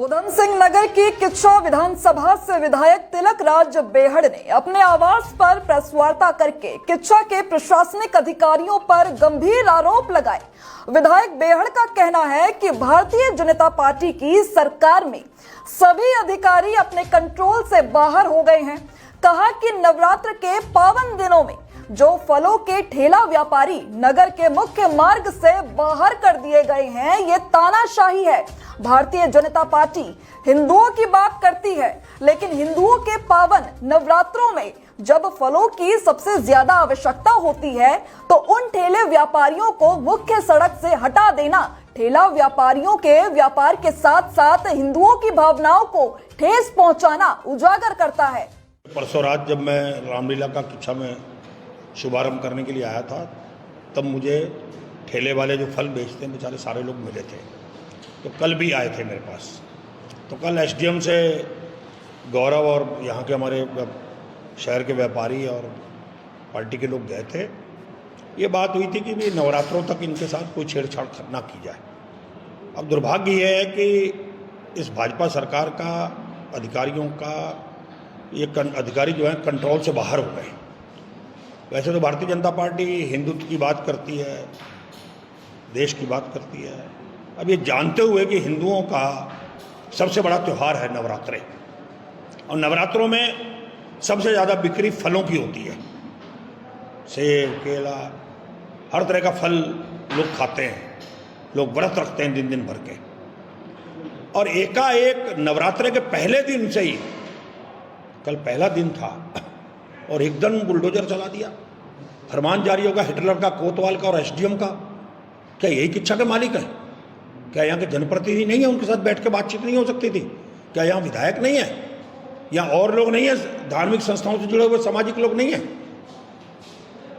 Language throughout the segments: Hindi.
उधम सिंह नगर की किच्चा विधानसभा से विधायक तिलक राज बेहड़ ने अपने आवास पर प्रेस वार्ता करके किच्चा के प्रशासनिक अधिकारियों पर गंभीर आरोप लगाए। विधायक बेहड़ का कहना है कि भारतीय जनता पार्टी की सरकार में सभी अधिकारी अपने कंट्रोल से बाहर हो गए हैं। कहा कि नवरात्र के पावन दिनों में जो फलों के ठेला व्यापारी नगर के मुख्य मार्ग से बाहर कर दिए गए हैं, ये तानाशाही है। भारतीय जनता पार्टी हिंदुओं की बात करती है, लेकिन हिंदुओं के पावन नवरात्रों में जब फलों की सबसे ज्यादा आवश्यकता होती है तो उन ठेले व्यापारियों को मुख्य सड़क से हटा देना ठेला व्यापारियों के व्यापार के साथ साथ हिंदुओं की भावनाओं को ठेस पहुंचाना उजागर करता है। परसों रात जब मैं रामलीला का किच्चा में शुभारंभ करने के लिए आया था, तब मुझे ठेले वाले जो फल बेचते हैं बेचारे सारे लोग मिले थे। तो कल भी आए थे मेरे पास। तो कल एसडीएम से गौरव और यहाँ के हमारे शहर के व्यापारी और पार्टी के लोग गए थे। ये बात हुई थी कि भी नवरात्रों तक इनके साथ कोई छेड़छाड़ ना की जाए। अब दुर्भाग्य ये है कि इस भाजपा सरकार का अधिकारियों का ये अधिकारी जो हैं कंट्रोल से बाहर हो गए। वैसे तो भारतीय जनता पार्टी हिंदुत्व की बात करती है, देश की बात करती है। अब ये जानते हुए कि हिंदुओं का सबसे बड़ा त्यौहार है नवरात्रे, और नवरात्रों में सबसे ज़्यादा बिक्री फलों की होती है। सेब, केला, हर तरह का फल लोग खाते हैं, लोग व्रत रखते हैं दिन दिन भर के। और एकाएक नवरात्रे के पहले दिन से ही, कल पहला दिन था और एकदम बुलडोजर चला दिया। फरमान जारी होगा हिटलर का, कोतवाल का और एसडीएम का। क्या यही किच्चा के मालिक हैं? क्या यहाँ के जनप्रतिनिधि नहीं है? उनके साथ बैठ के बातचीत नहीं हो सकती थी? क्या यहाँ विधायक नहीं है? या और लोग नहीं है? धार्मिक संस्थाओं से जुड़े हुए सामाजिक लोग नहीं हैं?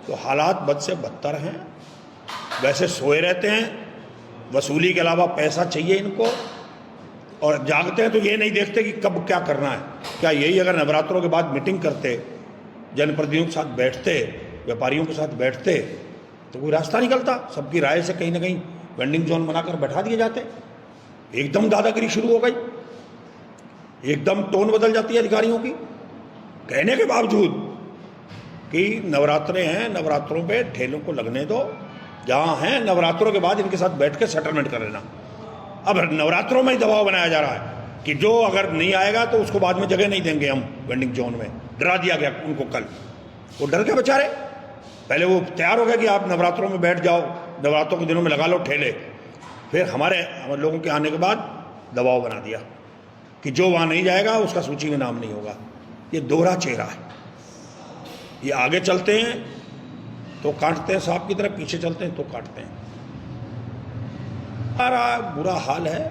तो हालात बद से बदतर हैं। वैसे सोए रहते हैं, वसूली के अलावा पैसा चाहिए इनको, और जागते हैं तो ये नहीं देखते कि कब क्या करना है। क्या यही अगर नवरात्रों के बाद मीटिंग करते, जनप्रतिनिधियों के साथ बैठते, व्यापारियों के साथ बैठते, तो कोई रास्ता निकलता? सबकी राय से कहीं ना कहीं वेंडिंग जोन बनाकर बैठा दिए जाते। एकदम दादागिरी शुरू हो गई, एकदम टोन बदल जाती है अधिकारियों की। कहने के बावजूद कि नवरात्रे हैं, नवरात्रों पे ठेलों को लगने दो, जहाँ हैं नवरात्रों के बाद इनके साथ बैठ के सेटलमेंट कर लेना। अब नवरात्रों में ही दबाव बनाया जा रहा है कि जो अगर नहीं आएगा तो उसको बाद में जगह नहीं देंगे हम वेंडिंग जोन में। डरा दिया गया उनको कल। वो डर के बेचारे, पहले वो तैयार हो गया कि आप नवरात्रों में बैठ जाओ, नवरात्रों के दिनों में लगा लो ठेले। फिर हमारे लोगों के आने के बाद दबाव बना दिया कि जो वहाँ नहीं जाएगा उसका सूची में नाम नहीं होगा। ये दोहरा चेहरा है। ये आगे चलते हैं तो काटते हैं सांप की तरह, पीछे चलते हैं तो काटते हैं। हमारा बुरा हाल है।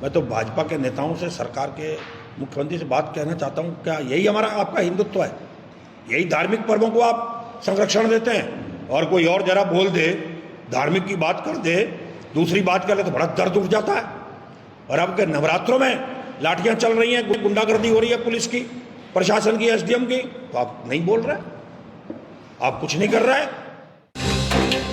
मैं तो भाजपा के नेताओं से, सरकार के मुख्यमंत्री से बात कहना चाहता हूँ, क्या यही हमारा आपका हिंदुत्व है? यही धार्मिक पर्वों को आप संरक्षण देते हैं? और कोई और जरा बोल दे, धार्मिक की बात कर दे, दूसरी बात कर ले तो बड़ा दर्द उठ जाता है। और अब के नवरात्रों में लाठियां चल रही हैं, गुंडागर्दी हो रही है पुलिस की, प्रशासन की, एसडीएम की, तो आप नहीं बोल रहे, आप कुछ नहीं कर रहे हैं।